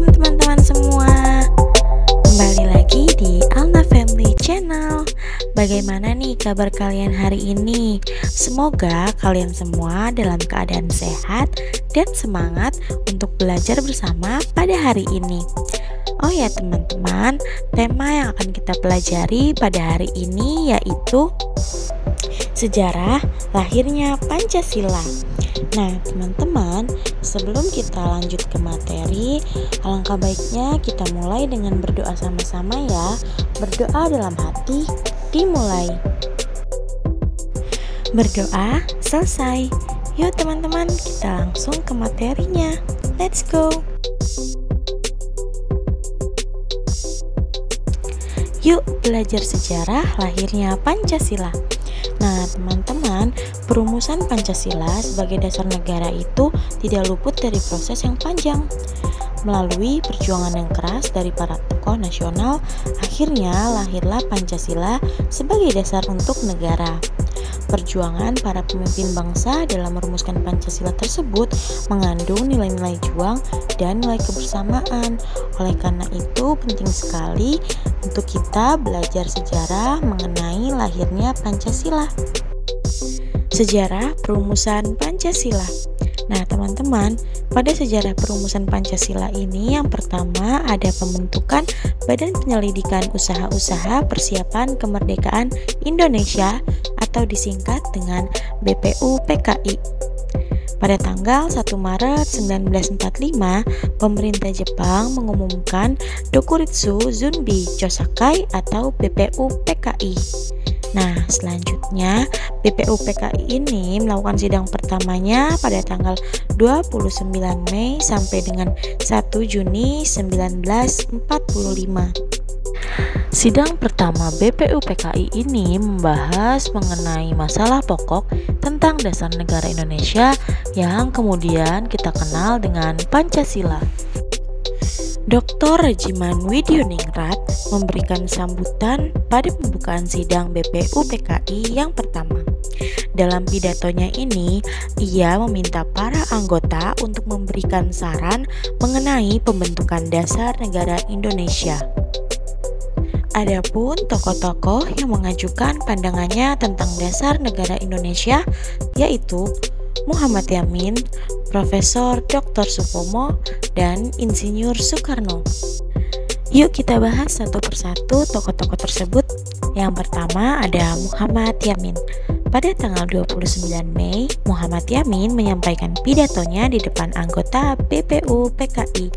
Malam teman-teman semua. Kembali lagi di Alna Family Channel. Bagaimana nih kabar kalian hari ini? Semoga kalian semua dalam keadaan sehat dan semangat untuk belajar bersama pada hari ini. Oh ya teman-teman, tema yang akan kita pelajari pada hari ini yaitu sejarah lahirnya Pancasila. Nah teman-teman, sebelum kita lanjut ke materi, alangkah baiknya kita mulai dengan berdoa sama-sama ya. Berdoa dalam hati dimulai. Berdoa selesai. Yuk teman-teman, kita langsung ke materinya. Let's go. Yuk belajar sejarah lahirnya Pancasila. Nah teman-teman, perumusan Pancasila sebagai dasar negara itu tidak luput dari proses yang panjang. Melalui perjuangan yang keras dari para tokoh nasional, akhirnya lahirlah Pancasila sebagai dasar untuk negara. Perjuangan para pemimpin bangsa dalam merumuskan Pancasila tersebut mengandung nilai-nilai juang dan nilai kebersamaan. Oleh karena itu penting sekali untuk kita belajar sejarah mengenai lahirnya Pancasila. Sejarah perumusan Pancasila. Nah teman-teman, pada sejarah perumusan Pancasila ini yang pertama ada pembentukan Badan Penyelidikan Usaha-Usaha Persiapan Kemerdekaan Indonesia atau disingkat dengan BPUPKI. Pada tanggal 1 Maret 1945, pemerintah Jepang mengumumkan Dokuritsu Zunbi Chosakai atau BPUPKI. Nah, selanjutnya BPUPKI ini melakukan sidang pertamanya pada tanggal 29 Mei sampai dengan 1 Juni 1945. Sidang pertama BPUPKI ini membahas mengenai masalah pokok tentang dasar negara Indonesia yang kemudian kita kenal dengan Pancasila. Dr. Regiman Widyoningrat memberikan sambutan pada pembukaan sidang BPUPKI yang pertama. Dalam pidatonya ini, ia meminta para anggota untuk memberikan saran mengenai pembentukan dasar negara Indonesia. Adapun tokoh-tokoh yang mengajukan pandangannya tentang dasar negara Indonesia yaitu Muhammad Yamin, Profesor Dr. Supomo, dan Insinyur Soekarno. Yuk kita bahas satu persatu tokoh-tokoh tersebut. Yang pertama ada Muhammad Yamin. Pada tanggal 29 Mei, Muhammad Yamin menyampaikan pidatonya di depan anggota BPUPKI.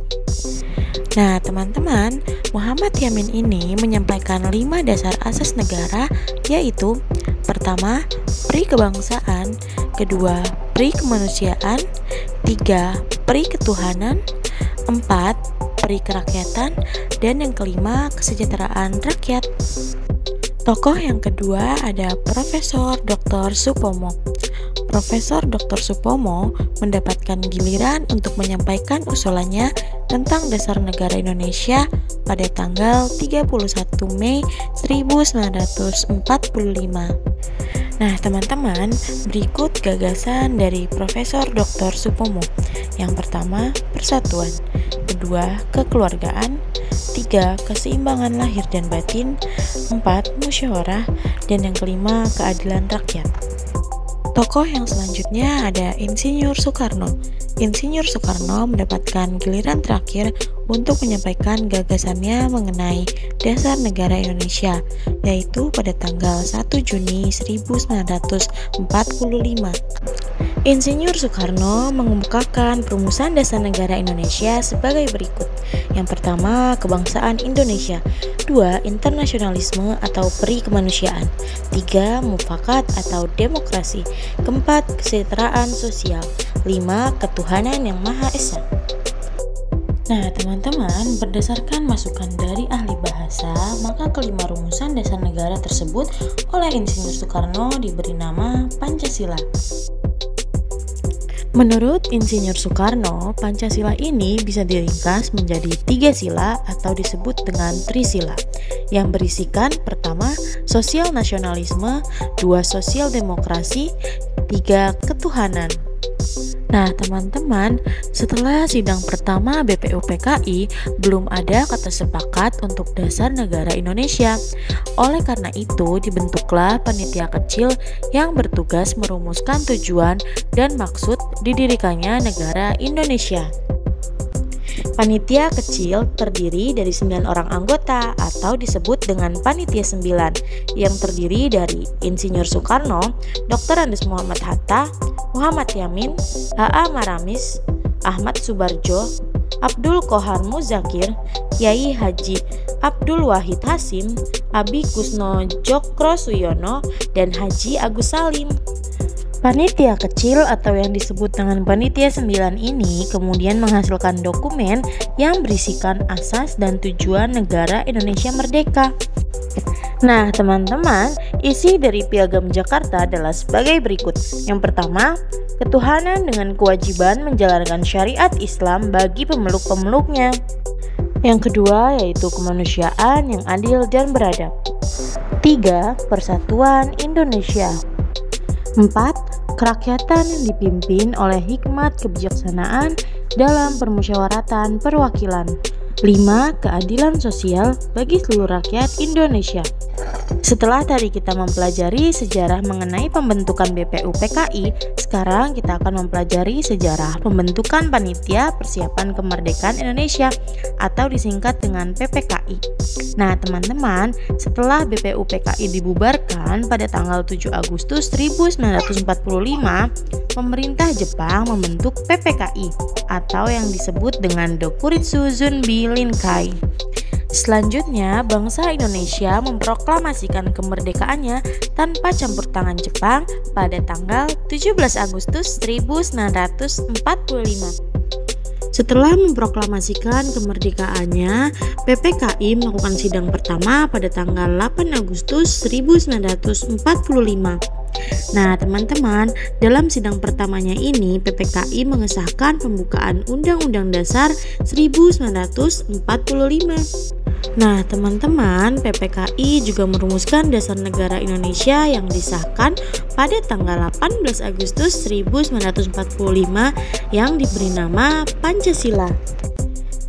Nah teman-teman, Muhammad Yamin ini menyampaikan 5 dasar asas negara yaitu pertama, pri kebangsaan, kedua, pri kemanusiaan, 3, pri ketuhanan, 4, pri kerakyatan, dan yang kelima, kesejahteraan rakyat. Tokoh yang kedua ada Profesor Dr. Supomo. Profesor Dr. Supomo mendapatkan giliran untuk menyampaikan usulannya tentang dasar negara Indonesia pada tanggal 31 Mei 1945. Nah teman-teman, berikut gagasan dari Profesor Dr. Supomo. Yang pertama, persatuan. Kedua, kekeluargaan. 3, keseimbangan lahir dan batin. 4, musyawarah. Dan yang kelima, keadilan rakyat. Tokoh yang selanjutnya ada Insinyur Soekarno. Insinyur Soekarno mendapatkan giliran terakhir untuk menyampaikan gagasannya mengenai dasar negara Indonesia, yaitu pada tanggal 1 Juni 1945. Insinyur Soekarno mengemukakan perumusan dasar negara Indonesia sebagai berikut. Yang pertama, kebangsaan Indonesia. 2, internasionalisme atau pri kemanusiaan. 3, mufakat atau demokrasi. 4, kesejahteraan sosial. 5, ketuhanan yang Maha Esa. Nah teman-teman, berdasarkan masukan dari ahli bahasa, maka kelima rumusan dasar negara tersebut oleh Insinyur Soekarno diberi nama Pancasila. Menurut Insinyur Soekarno, Pancasila ini bisa diringkas menjadi 3 sila atau disebut dengan Trisila, yang berisikan pertama, sosial nasionalisme, 2, sosial demokrasi, 3, ketuhanan. Nah, teman-teman, setelah sidang pertama BPUPKI, belum ada kata sepakat untuk dasar negara Indonesia. Oleh karena itu, dibentuklah panitia kecil yang bertugas merumuskan tujuan dan maksud didirikannya negara Indonesia. Panitia kecil terdiri dari 9 orang anggota atau disebut dengan Panitia 9 yang terdiri dari Insinyur Soekarno, Dr. Andes Muhammad Hatta, Muhammad Yamin, H.A. Maramis, Ahmad Subarjo, Abdul Qohar Muzakir, Kyai Haji Abdul Wahid Hasim, Abi Kusno Jokro Suyono, dan Haji Agus Salim. Panitia kecil atau yang disebut dengan Panitia 9 ini kemudian menghasilkan dokumen yang berisikan asas dan tujuan negara Indonesia merdeka. Nah, teman-teman, isi dari Piagam Jakarta adalah sebagai berikut. Yang pertama, ketuhanan dengan kewajiban menjalankan syariat Islam bagi pemeluk-pemeluknya. Yang kedua, yaitu kemanusiaan yang adil dan beradab. 3. Persatuan Indonesia. 4. Kerakyatan yang dipimpin oleh hikmat kebijaksanaan dalam permusyawaratan perwakilan. 5. Keadilan sosial bagi seluruh rakyat Indonesia. Setelah tadi kita mempelajari sejarah mengenai pembentukan BPUPKI, sekarang kita akan mempelajari sejarah pembentukan Panitia Persiapan Kemerdekaan Indonesia atau disingkat dengan PPKI. Nah, teman-teman, setelah BPUPKI dibubarkan pada tanggal 7 Agustus 1945, pemerintah Jepang membentuk PPKI atau yang disebut dengan Dokuritsu Zunbi Linkai. Selanjutnya, bangsa Indonesia memproklamasikan kemerdekaannya tanpa campur tangan Jepang pada tanggal 17 Agustus 1945. Setelah memproklamasikan kemerdekaannya, PPKI melakukan sidang pertama pada tanggal 8 Agustus 1945. Nah, teman-teman, dalam sidang pertamanya ini PPKI mengesahkan pembukaan Undang-Undang Dasar 1945. Nah, teman-teman, PPKI juga merumuskan Dasar Negara Indonesia yang disahkan pada tanggal 18 Agustus 1945 yang diberi nama Pancasila.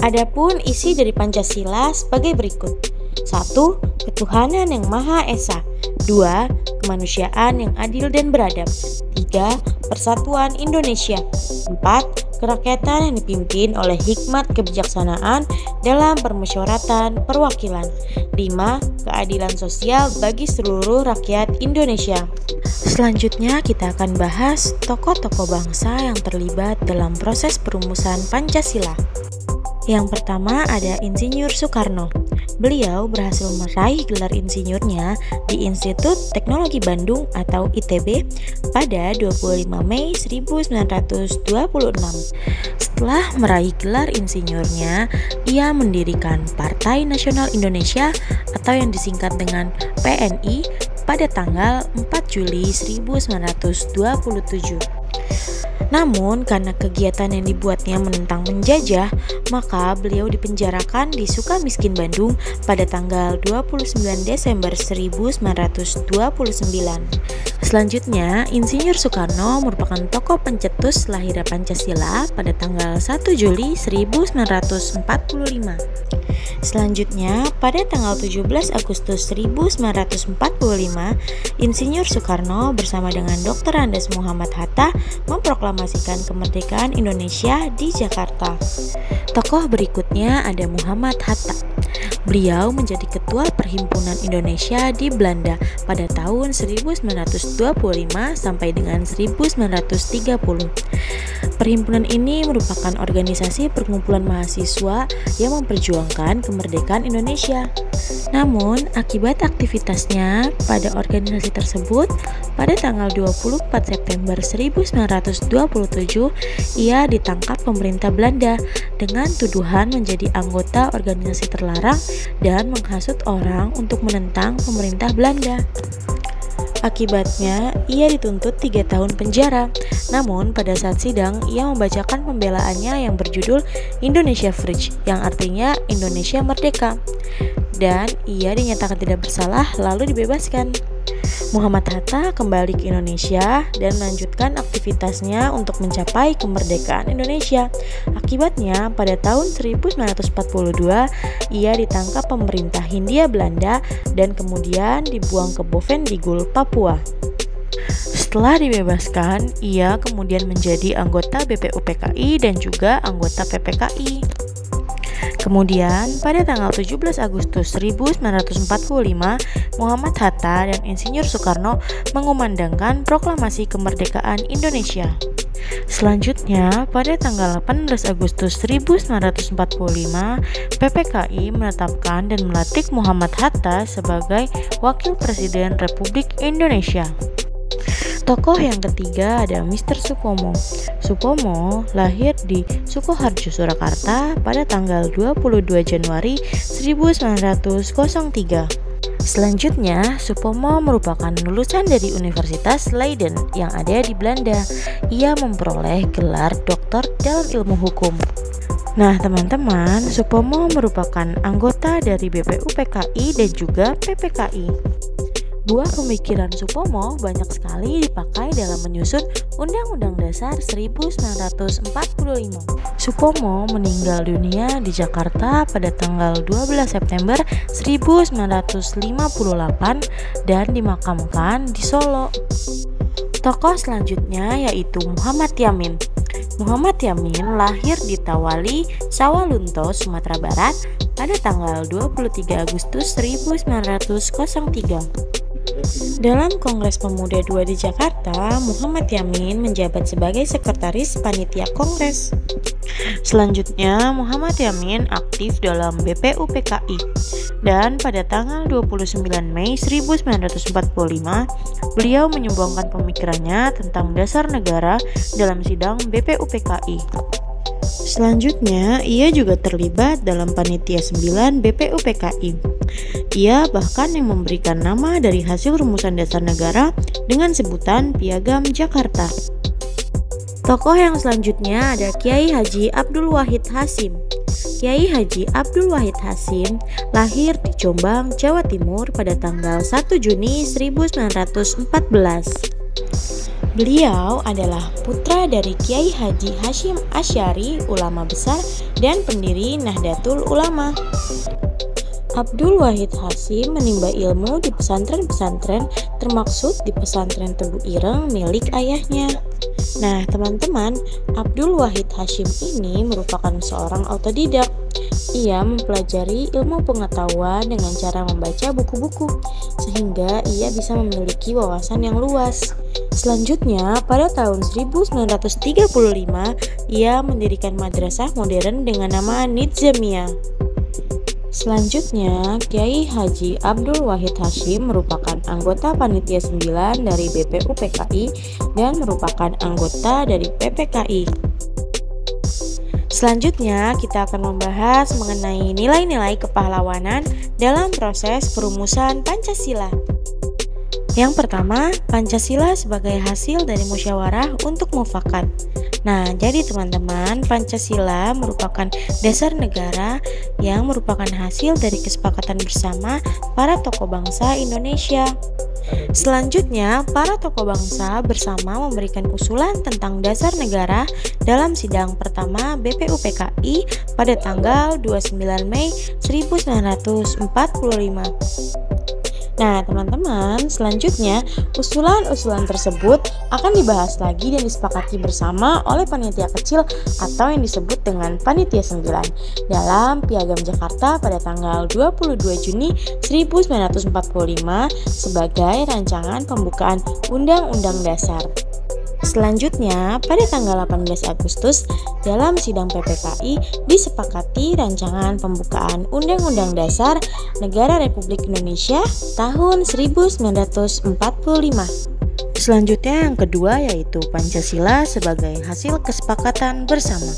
Adapun isi dari Pancasila sebagai berikut. 1. Ketuhanan yang Maha Esa. 2. Kemanusiaan yang adil dan beradab. 3. Persatuan Indonesia. 4. Kerakyatan yang dipimpin oleh hikmat kebijaksanaan dalam permusyawaratan perwakilan. 5. Keadilan sosial bagi seluruh rakyat Indonesia. Selanjutnya kita akan bahas tokoh-tokoh bangsa yang terlibat dalam proses perumusan Pancasila. Yang pertama ada Insinyur Soekarno. Beliau berhasil meraih gelar insinyurnya di Institut Teknologi Bandung atau ITB pada 25 Mei 1926. Setelah meraih gelar insinyurnya, ia mendirikan Partai Nasional Indonesia atau yang disingkat dengan PNI pada tanggal 4 Juli 1927. Namun, karena kegiatan yang dibuatnya menentang penjajah, maka beliau dipenjarakan di Sukamiskin, Bandung pada tanggal 29 Desember 1929. Selanjutnya, Insinyur Soekarno merupakan tokoh pencetus lahirnya Pancasila pada tanggal 1 Juli 1945. Selanjutnya, pada tanggal 17 Agustus 1945, Insinyur Soekarno bersama dengan Dr. Andes Muhammad Hatta memproklamasikan kemerdekaan Indonesia di Jakarta. Tokoh berikutnya ada Muhammad Hatta. Beliau menjadi ketua Perhimpunan Indonesia di Belanda pada tahun 1925 sampai dengan 1930. Perhimpunan ini merupakan organisasi perkumpulan mahasiswa yang memperjuangkan kemerdekaan Indonesia. Namun, akibat aktivitasnya pada organisasi tersebut, pada tanggal 24 September 1927, ia ditangkap pemerintah Belanda dengan tuduhan menjadi anggota organisasi terlarang dan menghasut orang untuk menentang pemerintah Belanda. Akibatnya, ia dituntut 3 tahun penjara. Namun, pada saat sidang, ia membacakan pembelaannya yang berjudul Indonesia Vrij, yang artinya Indonesia Merdeka. Dan ia dinyatakan tidak bersalah lalu dibebaskan. Muhammad Hatta kembali ke Indonesia dan melanjutkan aktivitasnya untuk mencapai kemerdekaan Indonesia. Akibatnya, pada tahun 1942, ia ditangkap pemerintah Hindia Belanda dan kemudian dibuang ke Bovendigul, Papua. Setelah dibebaskan, ia kemudian menjadi anggota BPUPKI dan juga anggota PPKI. Kemudian, pada tanggal 17 Agustus 1945, Muhammad Hatta dan Insinyur Soekarno mengumandangkan proklamasi kemerdekaan Indonesia. Selanjutnya, pada tanggal 18 Agustus 1945, PPKI menetapkan dan melantik Muhammad Hatta sebagai Wakil Presiden Republik Indonesia. Tokoh yang ketiga ada Mr. Supomo. Supomo lahir di Sukoharjo, Surakarta pada tanggal 22 Januari 1903. Selanjutnya, Supomo merupakan lulusan dari Universitas Leiden yang ada di Belanda. Ia memperoleh gelar doktor dalam ilmu hukum. Nah, teman-teman, Supomo merupakan anggota dari BPUPKI dan juga PPKI. Buah pemikiran Supomo banyak sekali dipakai dalam menyusun Undang-Undang Dasar 1945. Supomo meninggal dunia di Jakarta pada tanggal 12 September 1958 dan dimakamkan di Solo. Tokoh selanjutnya yaitu Muhammad Yamin. Muhammad Yamin lahir di Tawali, Sawalunto, Sumatera Barat pada tanggal 23 Agustus 1903. Dalam Kongres Pemuda II di Jakarta, Muhammad Yamin menjabat sebagai Sekretaris Panitia Kongres. Selanjutnya, Muhammad Yamin aktif dalam BPUPKI dan pada tanggal 29 Mei 1945, beliau menyumbangkan pemikirannya tentang dasar negara dalam sidang BPUPKI. Selanjutnya, ia juga terlibat dalam Panitia 9 BPUPKI. Ia bahkan yang memberikan nama dari hasil rumusan dasar negara dengan sebutan Piagam Jakarta. Tokoh yang selanjutnya ada Kiai Haji Abdul Wahid Hasyim. Kiai Haji Abdul Wahid Hasyim lahir di Jombang, Jawa Timur pada tanggal 1 Juni 1914. Beliau adalah putra dari Kiai Haji Hasyim Asy'ari, ulama besar dan pendiri Nahdlatul Ulama. Abdul Wahid Hasyim menimba ilmu di pesantren-pesantren, termaksud di pesantren Tebu Ireng milik ayahnya. Nah, teman-teman, Abdul Wahid Hasyim ini merupakan seorang autodidak. Ia mempelajari ilmu pengetahuan dengan cara membaca buku-buku, sehingga ia bisa memiliki wawasan yang luas. Selanjutnya, pada tahun 1935, ia mendirikan madrasah modern dengan nama Nizamiyah. Selanjutnya, Kiai Haji Abdul Wahid Hasyim merupakan anggota Panitia 9 dari BPUPKI dan merupakan anggota dari PPKI. Selanjutnya, kita akan membahas mengenai nilai-nilai kepahlawanan dalam proses perumusan Pancasila. Yang pertama, Pancasila sebagai hasil dari musyawarah untuk mufakat. Nah, jadi teman-teman, Pancasila merupakan dasar negara yang merupakan hasil dari kesepakatan bersama para tokoh bangsa Indonesia. Selanjutnya, para tokoh bangsa bersama memberikan usulan tentang dasar negara dalam sidang pertama BPUPKI pada tanggal 29 Mei 1945. Nah, teman-teman, selanjutnya usulan-usulan tersebut akan dibahas lagi dan disepakati bersama oleh panitia kecil atau yang disebut dengan Panitia 9 dalam Piagam Jakarta pada tanggal 22 Juni 1945 sebagai rancangan pembukaan Undang-Undang Dasar. Selanjutnya, pada tanggal 18 Agustus, dalam sidang PPKI disepakati rancangan pembukaan Undang-Undang Dasar Negara Republik Indonesia tahun 1945. Selanjutnya yang kedua yaitu Pancasila sebagai hasil kesepakatan bersama.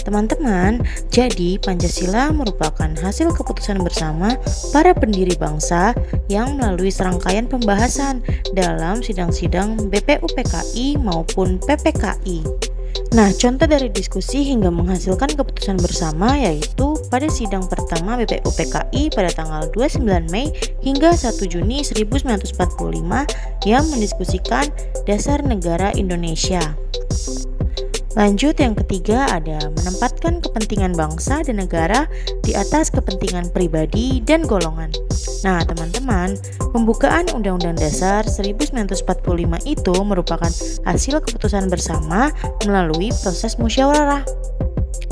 Teman-teman, jadi Pancasila merupakan hasil keputusan bersama para pendiri bangsa yang melalui serangkaian pembahasan dalam sidang-sidang BPUPKI maupun PPKI. Nah, contoh dari diskusi hingga menghasilkan keputusan bersama yaitu pada sidang pertama BPUPKI pada tanggal 29 Mei hingga 1 Juni 1945 yang mendiskusikan dasar negara Indonesia. Lanjut, yang ketiga ada menempatkan kepentingan bangsa dan negara di atas kepentingan pribadi dan golongan. Nah, teman-teman, pembukaan Undang-Undang Dasar 1945 itu merupakan hasil keputusan bersama melalui proses musyawarah.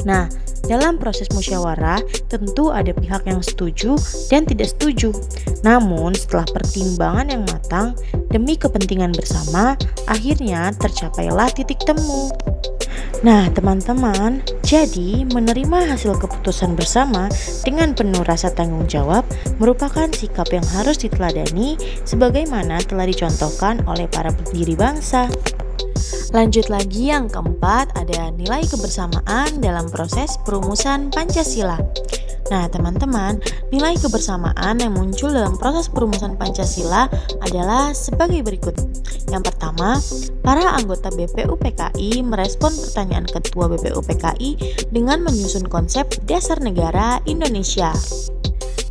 Nah, dalam proses musyawarah tentu ada pihak yang setuju dan tidak setuju. Namun, setelah pertimbangan yang matang demi kepentingan bersama, akhirnya tercapailah titik temu. Nah, teman-teman, jadi menerima hasil keputusan bersama dengan penuh rasa tanggung jawab merupakan sikap yang harus diteladani sebagaimana telah dicontohkan oleh para pendiri bangsa. Lanjut lagi, yang keempat ada nilai kebersamaan dalam proses perumusan Pancasila. Nah, teman-teman, nilai kebersamaan yang muncul dalam proses perumusan Pancasila adalah sebagai berikut. Yang pertama, para anggota BPUPKI merespon pertanyaan Ketua BPUPKI dengan menyusun konsep dasar negara Indonesia.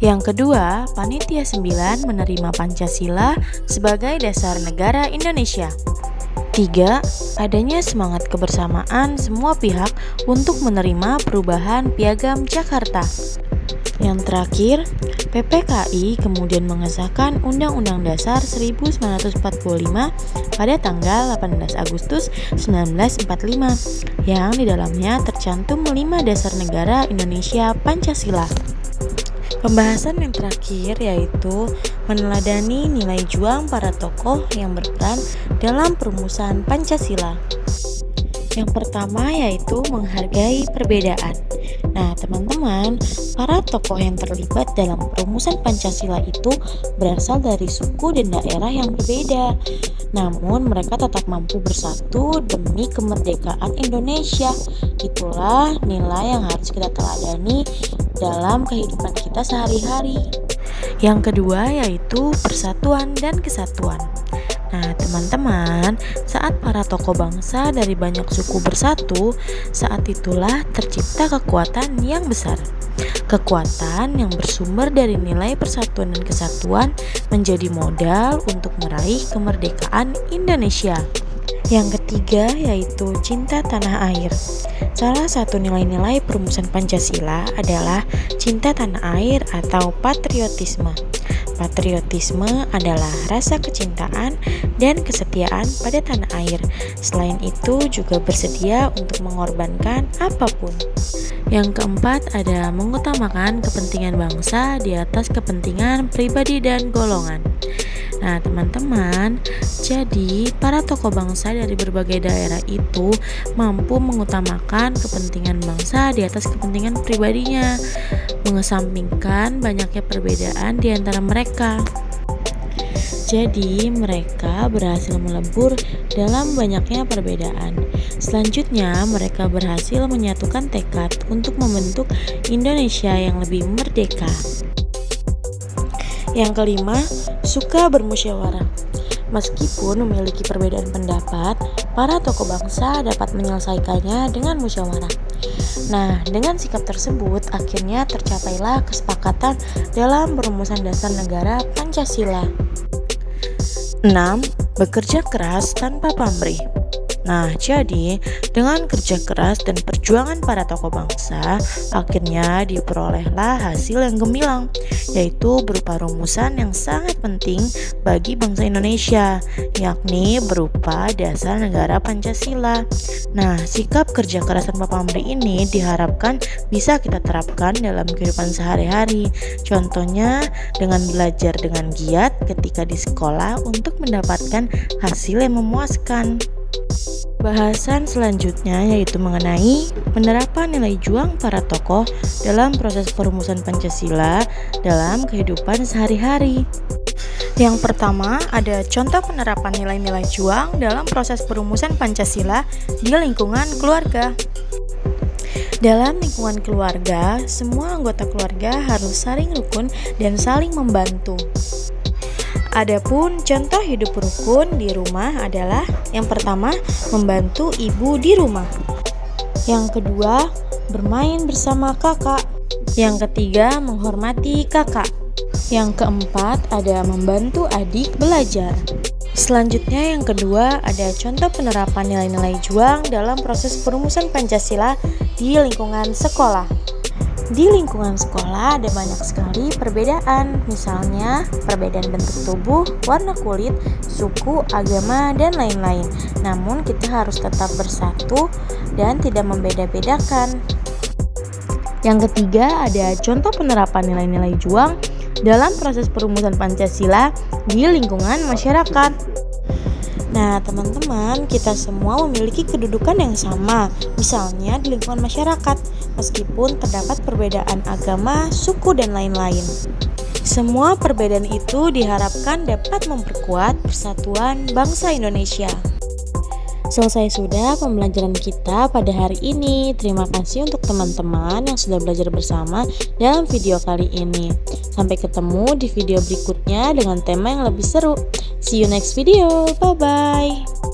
Yang kedua, Panitia 9 menerima Pancasila sebagai dasar negara Indonesia. 3. Adanya semangat kebersamaan semua pihak untuk menerima perubahan Piagam Jakarta. Yang terakhir, PPKI kemudian mengesahkan Undang-Undang Dasar 1945 pada tanggal 18 Agustus 1945 yang di dalamnya tercantum 5 dasar negara Indonesia Pancasila. Pembahasan yang terakhir yaitu meneladani nilai juang para tokoh yang berperan dalam perumusan Pancasila. Yang pertama yaitu menghargai perbedaan. Nah, teman-teman, para tokoh yang terlibat dalam perumusan Pancasila itu berasal dari suku dan daerah yang berbeda. Namun, mereka tetap mampu bersatu demi kemerdekaan Indonesia. Itulah nilai yang harus kita teladani dalam kehidupan kita sehari-hari. Yang kedua yaitu persatuan dan kesatuan. Nah, teman-teman, saat para tokoh bangsa dari banyak suku bersatu, saat itulah tercipta kekuatan yang besar. Kekuatan yang bersumber dari nilai persatuan dan kesatuan menjadi modal untuk meraih kemerdekaan Indonesia. Yang ketiga yaitu cinta tanah air. Salah satu nilai-nilai perumusan Pancasila adalah cinta tanah air atau patriotisme. Patriotisme adalah rasa kecintaan dan kesetiaan pada tanah air. Selain itu juga bersedia untuk mengorbankan apapun. Yang keempat ada mengutamakan kepentingan bangsa di atas kepentingan pribadi dan golongan. Nah, teman-teman, jadi para tokoh bangsa dari berbagai daerah itu mampu mengutamakan kepentingan bangsa di atas kepentingan pribadinya, mengesampingkan banyaknya perbedaan di antara mereka. Jadi, mereka berhasil melebur dalam banyaknya perbedaan. Selanjutnya, mereka berhasil menyatukan tekad untuk membentuk Indonesia yang lebih merdeka. Yang kelima, suka bermusyawarah. Meskipun memiliki perbedaan pendapat, para tokoh bangsa dapat menyelesaikannya dengan musyawarah. Nah, dengan sikap tersebut, akhirnya tercapailah kesepakatan dalam perumusan dasar negara Pancasila. 6. Bekerja keras tanpa pamrih. Nah, jadi dengan kerja keras dan perjuangan para tokoh bangsa, akhirnya diperolehlah hasil yang gemilang, yaitu berupa rumusan yang sangat penting bagi bangsa Indonesia, yakni berupa dasar negara Pancasila. Nah, sikap kerja keras tanpa pamrih ini diharapkan bisa kita terapkan dalam kehidupan sehari-hari. Contohnya dengan belajar dengan giat ketika di sekolah untuk mendapatkan hasil yang memuaskan. Bahasan selanjutnya yaitu mengenai penerapan nilai juang para tokoh dalam proses perumusan Pancasila dalam kehidupan sehari-hari. Yang pertama, ada contoh penerapan nilai-nilai juang dalam proses perumusan Pancasila di lingkungan keluarga. Dalam lingkungan keluarga, semua anggota keluarga harus saling rukun dan saling membantu. Adapun contoh hidup rukun di rumah adalah yang pertama, membantu ibu di rumah. Yang kedua, bermain bersama kakak. Yang ketiga, menghormati kakak. Yang keempat, ada membantu adik belajar. Selanjutnya yang kedua, ada contoh penerapan nilai-nilai juang dalam proses perumusan Pancasila di lingkungan sekolah. Di lingkungan sekolah ada banyak sekali perbedaan, misalnya perbedaan bentuk tubuh, warna kulit, suku, agama, dan lain-lain. Namun kita harus tetap bersatu dan tidak membeda-bedakan. Yang ketiga, ada contoh penerapan nilai-nilai juang dalam proses perumusan Pancasila di lingkungan masyarakat. Nah, teman-teman, kita semua memiliki kedudukan yang sama, misalnya di lingkungan masyarakat, meskipun terdapat perbedaan agama, suku, dan lain-lain. Semua perbedaan itu diharapkan dapat memperkuat persatuan bangsa Indonesia. Selesai sudah pembelajaran kita pada hari ini. Terima kasih untuk teman-teman yang sudah belajar bersama dalam video kali ini. Sampai ketemu di video berikutnya dengan tema yang lebih seru. See you next video. Bye-bye.